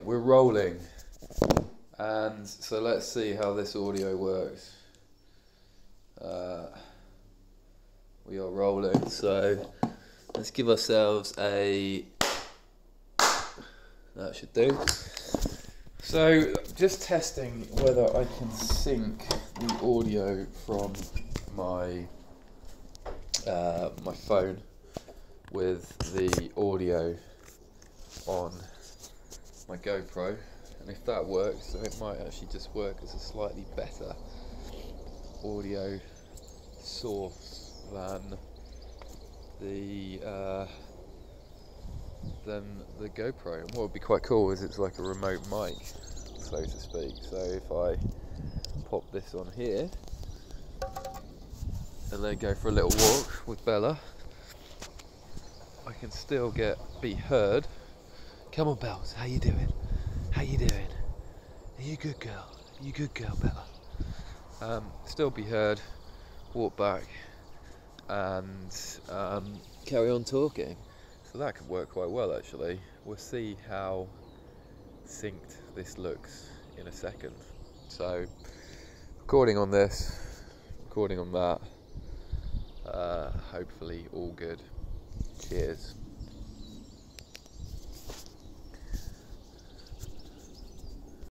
We're rolling, and so let's see how this audio works. We are rolling, so let's give ourselves a, that should do. So just testing whether I can sync the audio from my my phone with the audio on my GoPro, and if that works, then it might actually just work as a slightly better audio source than the GoPro. And what would be quite cool is it's like a remote mic, so to speak. So if I pop this on here and then go for a little walk with Bella, I can still be heard. Come on, Bells, how you doing? How you doing? Are you a good girl? Are you a good girl, Bella? Still be heard, walk back, and carry on talking. So that could work quite well, actually. We'll see how synced this looks in a second. So, recording on this, recording on that. Hopefully all good. Cheers.